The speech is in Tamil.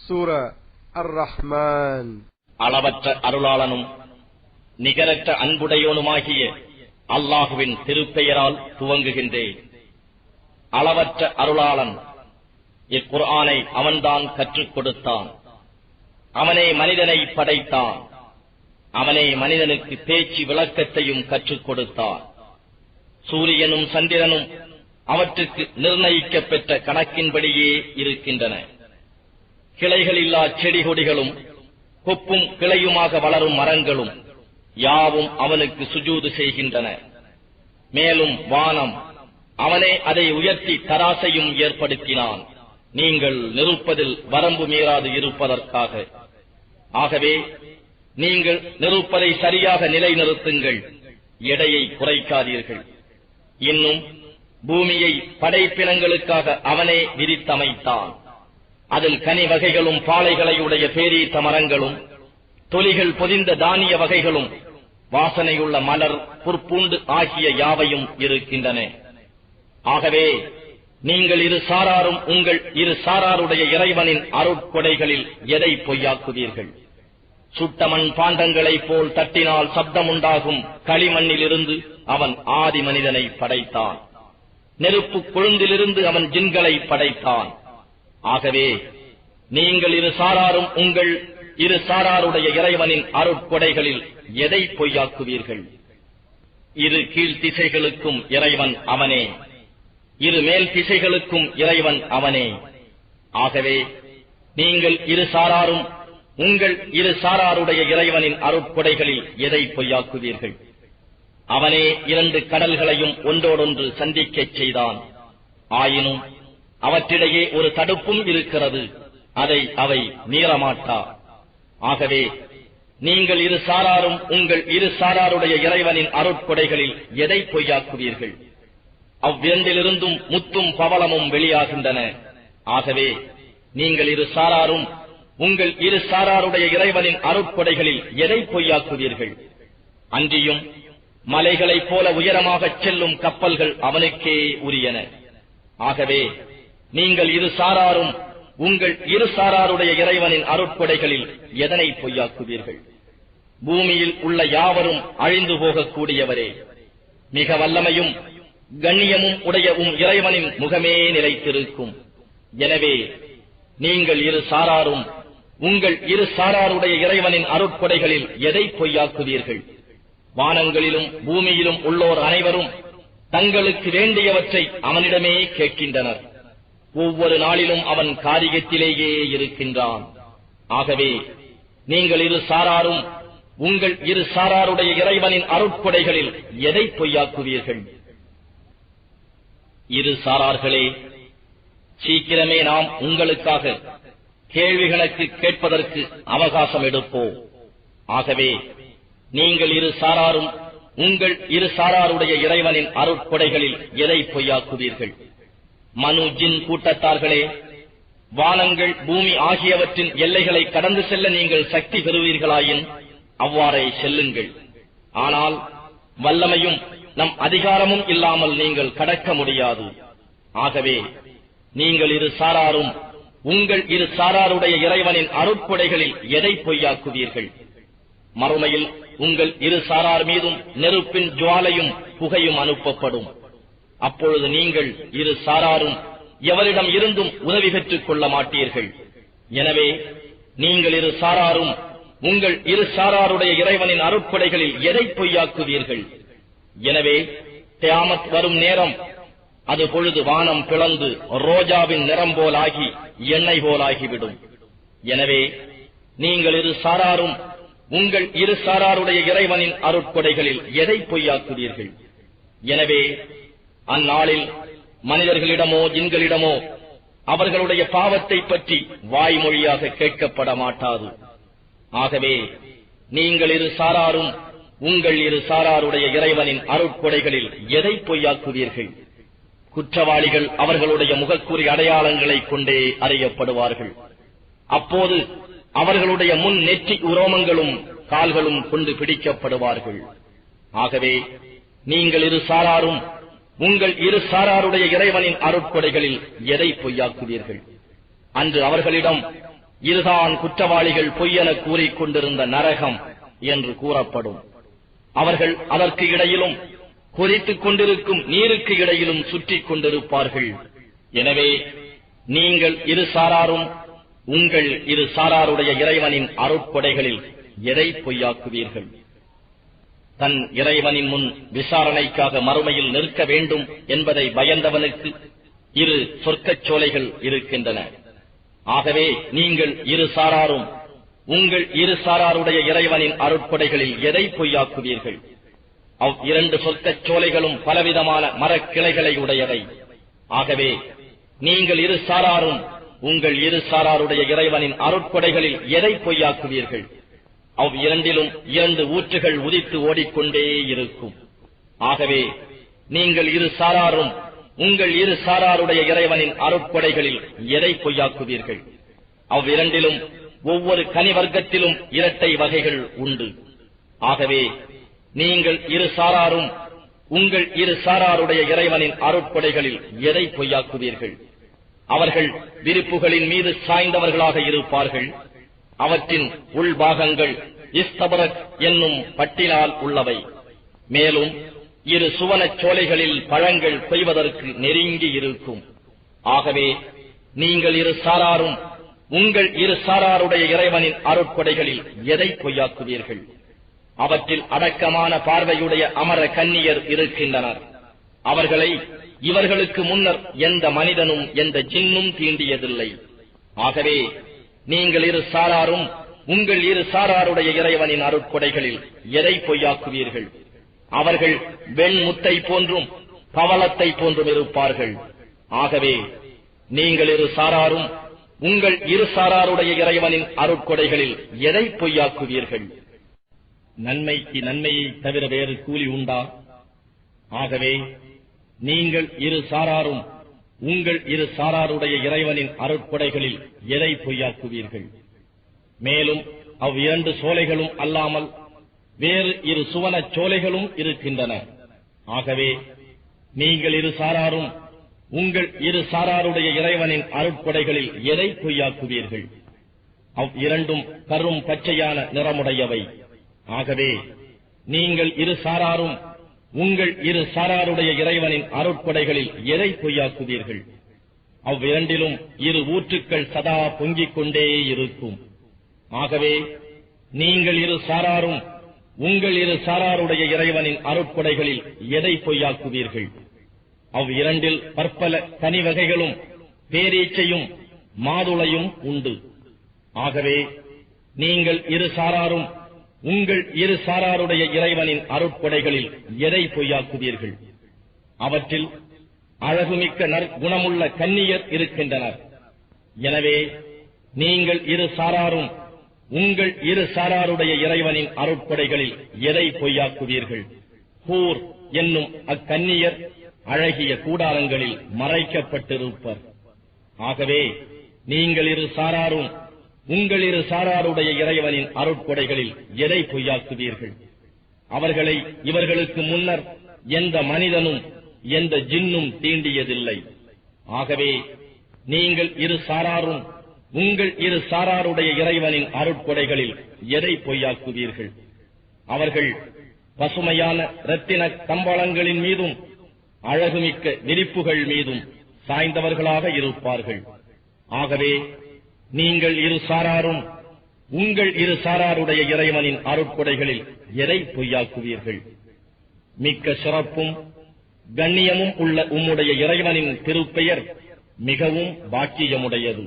சூரா அர்-ரஹ்மான். அளவற்ற அருளாளனும் நிகரற்ற அன்புடையோனுமாகிய அல்லாஹுவின் திருப்பெயரால் துவங்குகின்றேன். அளவற்ற அருளாளன். இக்குர்ஆனை அவன்தான் கற்றுக் கொடுத்தான். அவனே மனிதனை படைத்தான். அவனே மனிதனுக்கு பேச்சு விளக்கத்தையும் கற்றுக் கொடுத்தான். சூரியனும் சந்திரனும் அவற்றுக்கு நிர்ணயிக்கப்பெற்ற கணக்கின்படியே இருக்கின்றன. கிளைகளில்லா செடி கொடிகளும் கொப்பும் கிளையுமாக வளரும் மரங்களும் யாவும் அவனுக்கு சுஜூது செய்கின்றன. மேலும் வானம், அவனே அதை உயர்த்தி தராசையும் ஏற்படுத்தினான், நீங்கள் நிறுப்பதில் வரம்பு மீறாது இருப்பதற்காக. ஆகவே நீங்கள் நிறுப்பதை சரியாக நிலைநிறுத்துங்கள், எடையை குறைக்காதீர்கள். இன்னும் பூமியை படைப்பினங்களுக்காக அவனே விரித்தமைத்தான். அதில் கனி வகைகளும் பாளைகளையுடைய பேரீத்த மரங்களும் தொலிகள் பொதிந்த தானிய வகைகளும் வாசனையுள்ள மலர் புற்பூண்டு ஆகிய யாவையும் இருக்கின்றன. ஆகவே நீங்கள் இரு சாராரும் உங்கள் இரு சாராருடைய இறைவனின் அருட்கொடைகளில் எதை பொய்யாக்குவீர்கள்? சுட்டமண் பாண்டங்களைப் போல் தட்டினால் சப்தமுண்டாகும் களிமண்ணிலிருந்து அவன் ஆதி மனிதனை படைத்தான். நெருப்பு கொழுந்திலிருந்து அவன் ஜின்களை படைத்தான். ஆகவே நீங்கள் இரு சாராரும் உங்கள் இரு சாராருடைய இறைவனின் அருட்கொடைகளில் எதை பொய்யாக்குவீர்கள்? இரு கீழ் திசைகளுக்கும் இறைவன் அவனே, இரு மேல் திசைகளுக்கும் இறைவன் அவனே. ஆகவே நீங்கள் இரு சாராரும் உங்கள் இரு சாராருடைய இறைவனின் அருட்கொடைகளில் எதை பொய்யாக்குவீர்கள்? அவனே இரண்டு கடல்களையும் ஒன்றோடொன்று சந்திக்கச் செய்தான். ஆயினும் அவற்றிடையே ஒரு தடுப்பும் இருக்கிறது, அதை அவை மீறமாட்டா. ஆகவே நீங்கள் இரு சாராரும் உங்கள் இரு சாராருடைய இறைவனின் அருட்கொடைகளில் எதை பொய்யாக்குவீர்கள்? அவ்விரண்டிலிருந்தும் முத்தும் பவளமும் வெளியாகின்றன. ஆகவே நீங்கள் இரு சாராரும் உங்கள் இரு சாராருடைய இறைவனின் அருட்கொடைகளில் எதை பொய்யாக்குவீர்கள்? அன்றியும் மலைகளைப் போல உயரமாகச் செல்லும் கப்பல்கள் அவனுக்கே உரியன. ஆகவே நீங்கள் இரு சாராரும் உங்கள் இரு சாராருடைய இறைவனின் அருட்கொடைகளில் எதனை பொய்யாக்குவீர்கள்? பூமியில் உள்ள யாவரும் அழிந்து போகக்கூடியவரே, மிக வல்லமையும் கண்ணியமும் உடைய இறைவனின் முகமே நிலைத்திருக்கும். எனவே நீங்கள் இரு சாராரும் உங்கள் இரு சாராருடைய இறைவனின் அருட்கொடைகளில் எதை பொய்யாக்குவீர்கள்? வானங்களிலும் பூமியிலும் உள்ளோர் அனைவரும் தங்களுக்கு வேண்டியவற்றை அவனிடமே கேட்கின்றனர். ஒவ்வொரு நாளிலும் அவன் காரியத்திலேயே இருக்கின்றான். ஆகவே நீங்கள் இரு சாராரும் உங்கள் இரு சாராருடைய இறைவனின் அருட்கொடைகளில் எதை பொய்யாக்குவீர்கள்? இரு சாரார்களே, சீக்கிரமே நாம் உங்களுக்காக கேள்விகளுக்கு கேட்பதற்கு அவகாசம் எடுப்போம். ஆகவே நீங்கள் இரு சாராரும் உங்கள் இரு சாராருடைய இறைவனின் அருட்கொடைகளில் எதை பொய்யாக்குவீர்கள்? மனு ஜின் கூட்டத்தார்களே, வானங்கள் பூமி ஆகியவற்றின் எல்லைகளை கடந்து செல்ல நீங்கள் சக்தி பெறுவீர்களாயின் அவ்வாறே செல்லுங்கள். ஆனால் வல்லமையும் நம் அதிகாரமும் இல்லாமல் நீங்கள் கடக்க முடியாது. ஆகவே நீங்கள் இரு சாராரும் உங்கள் இரு சாராருடைய இறைவனின் அருட்கொடைகளில் எதை பொய்யாக்குவீர்கள்? மறுமையில் உங்கள் இரு சாரார் மீதும் நெருப்பின் ஜுவாலையும் புகையும் அனுப்பப்படும். அப்பொழுது நீங்கள் இரு சாராரும் எவரிடம் இருந்தும் உதவி பெற்றுக் கொள்ள மாட்டீர்கள். எனவே நீங்கள் இரு சாராரும் உங்கள் இரு சாராருடைய இறைவனின் அருட்கொடைகளில் எதை பொய்யாக்குவீர்கள்? எனவே கியாமத் வரும் நேரம், அது பொழுது வானம் பிளந்து ரோஜாவின் நிறம் போலாகி எண்ணெய் போலாகிவிடும். எனவே நீங்கள் இரு சாராரும் உங்கள் இரு சாராருடைய இறைவனின் அருட்கொடைகளில் எதை பொய்யாக்குவீர்கள்? எனவே அந்நாளில் மனிதர்களிடமோ ஜின்களிடமோ அவர்களுடைய பாவத்தை பற்றி வாய்மொழியாக கேட்கப்பட மாட்டாது. ஆகவே நீங்கள் இரு சாராரும் உங்கள் இரு சாராருடைய இறைவனின் அருட்கொடைகளில் எதை பொய்யாக்குவீர்கள்? குற்றவாளிகள் அவர்களுடைய முகக்கூறி அடையாளங்களை கொண்டே அறியப்படுவார்கள். அப்போது அவர்களுடைய முன் நெற்றி உரோமங்களும் கால்களும் கொண்டு பிடிக்கப்படுவார்கள். ஆகவே நீங்கள் இரு சாராரும் உங்கள் இரு சாராருடைய இறைவனின் அருட்கொடைகளில் எதை பொய்யாக்குவீர்கள்? அன்று அவர்களிடம் இதுதான் குற்றவாளிகள் பொய்யென கூறிக்கொண்டிருந்த நரகம் என்று கூறப்படும். அவர்கள் அதற்கு இடையிலும் கொதித்துக் கொண்டிருக்கும் நீருக்கு இடையிலும் சுற்றிக் கொண்டிருப்பார்கள். எனவே நீங்கள் இரு சாராரும் உங்கள் இரு சாராருடைய இறைவனின் அருட்கொடைகளில் எதை பொய்யாக்குவீர்கள்? தன் இறைவனின் முன் விசாரணைக்காக மறுமையில் நிற்க வேண்டும் என்பதை பயந்தவனுக்கு இரு சொர்க்கச் சோலைகள் இருக்கின்றன. ஆகவே நீங்கள் இரு சாராரும் உங்கள் இரு சாராருடைய இறைவனின் அருட்கொடைகளில் எதை பொய்யாக்குவீர்கள்? இரண்டு சொர்க்கச் சோலைகளும் பலவிதமான மரக்கிளைகளை உடையவை. ஆகவே நீங்கள் இரு சாராரும் உங்கள் இரு சாராருடைய இறைவனின் அருட்கொடைகளில் எதை பொய்யாக்குவீர்கள்? இரண்டிலும் இரண்டு ஊற்றுகள் உதித்து ஓடிக்கொண்டே இருக்கும். ஆகவே நீங்கள் இரு சாராரும் உங்கள் இரு சாராருடைய இறைவனின் அருட்கொடைகளில் எதை பொய்யாக்குவீர்கள்? இரண்டிலும் ஒவ்வொரு கனி வர்க்கத்திலும் இரட்டை வகைகள் உண்டு. ஆகவே நீங்கள் இரு சாராரும் உங்கள் இரு சாராருடைய இறைவனின் அருட்கொடைகளில் எதை பொய்யாக்குவீர்கள்? அவர்கள் விரிப்புகளின் மீது சாய்ந்தவர்களாக இருப்பார்கள். அவற்றின் உள்பாகங்கள் இஸ்தபரக் என்னும் பட்டினால் உள்ளவை. மேலும் இரு சுவனச் சோலைகளில் பழங்கள் கொய்வதற்கு நெருங்கி இருக்கும். ஆகவே நீங்கள் இரு சாராரும் உங்கள் இரு சாராருடைய இறைவனின் அருட்கொடைகளில் எதை பொய்யாக்குவீர்கள்? அவற்றில் அடக்கமான பார்வையுடைய அமர கன்னியர் இருக்கின்றனர். அவர்களை இவர்களுக்கு முன்னர் எந்த மனிதனும் எந்த ஜின்னும் தீண்டியதில்லை. ஆகவே நீங்கள் இரு சாராரும் உங்கள் இரு சாராருடைய இறைவனின் அருட்கொடைகளில் எதை பொய்யாக்குவீர்கள்? அவர்கள் வெண்முத்தை போன்றும் பவளத்தை போன்றும் இருப்பார்கள். ஆகவே நீங்கள் இரு சாராரும் உங்கள் இரு சாராருடைய இறைவனின் அருட்கொடைகளில் எதை பொய்யாக்குவீர்கள்? நன்மைக்கு நன்மையை தவிர வேறு கூலி உண்டா? ஆகவே நீங்கள் இரு சாராரும் உங்கள் இரு சாராருடைய இறைவனின் அருட்கொடைகளில் எதை பொய்யாக்குவீர்கள்? மேலும் இரண்டு சோலைகளும் அல்லாமல் வேறு இரு சுவனச் சோலைகளும் இருக்கின்றன. ஆகவே நீங்கள் இரு சாராரும் உங்கள் இரு சாராருடைய இறைவனின் அருட்கொடைகளில் எதை பொய்யாக்குவீர்கள்? இரண்டும் கரும் பச்சையான நிறமுடையவை. ஆகவே நீங்கள் இரு சாராரும் உங்கள் இரு சாராருடைய இறைவனின் அருட்கொடைகளில் எதை பொய்யாக்குவீர்கள்? இரண்டிலும் இரு ஊற்றுக்கள் சதா பொங்கிக் கொண்டே இருக்கும். ஆகவே நீங்கள் இரு சாராரும் உங்கள் இரு சாராருடைய இறைவனின் அருட்கொடைகளில் எதை பொய்யாக்குவீர்கள்? இரண்டில் பற்பல கனி வகைகளும் பேரீச்சையும் மாதுளையும் உண்டு. ஆகவே நீங்கள் இரு சாராரும் உங்கள் இரு சாராருடைய இறைவனின் அருட்கொடைகளில் எதை பொய்யாக்குவீர்கள்? அவற்றில் அழகுமிக்க நற்குணமுள்ள கன்னியர் இருக்கின்றனர். எனவே நீங்கள் இரு சாராரும் உங்கள் இரு சாராருடைய இறைவனின் அருட்கொடைகளில் எதை பொய்யாக்குவீர்கள்? ஹூர் என்னும் அக்கன்னியர் அழகிய கூடாரங்களில் மறைக்கப்பட்டிருப்பர். ஆகவே நீங்கள் இரு சாராரும் உங்கள் இரு சாராருடைய இறைவனின் அருட்கொடைகளில் எதை பொய்யாக்குவீர்கள்? அவர்களை இவர்களுக்கு முன்னர் எந்த மனிதனும் எந்த ஜின்னும் தீண்டியதில்லை. ஆகவே நீங்கள் இரு சாராரும் உங்கள் இரு சாராருடைய இறைவனின் அருட்கொடைகளில் எதை பொய்யாக்குவீர்கள்? அவர்கள் பசுமையான இரத்தின கம்பளங்களின் மீதும் அழகுமிக்க விரிப்புகள் மீதும் சாய்ந்தவர்களாக இருப்பார்கள். ஆகவே நீங்கள் இரு சாராரும் உங்கள் இரு சாராருடைய இறைவனின் அருட்கொடைகளில் எதை பொய்யாக்குவீர்கள்? மிக்க சிறப்பும் கண்ணியமும் உள்ள உம்முடைய இறைவனின் திருப்பெயர் மிகவும் பாக்கியமுடையது.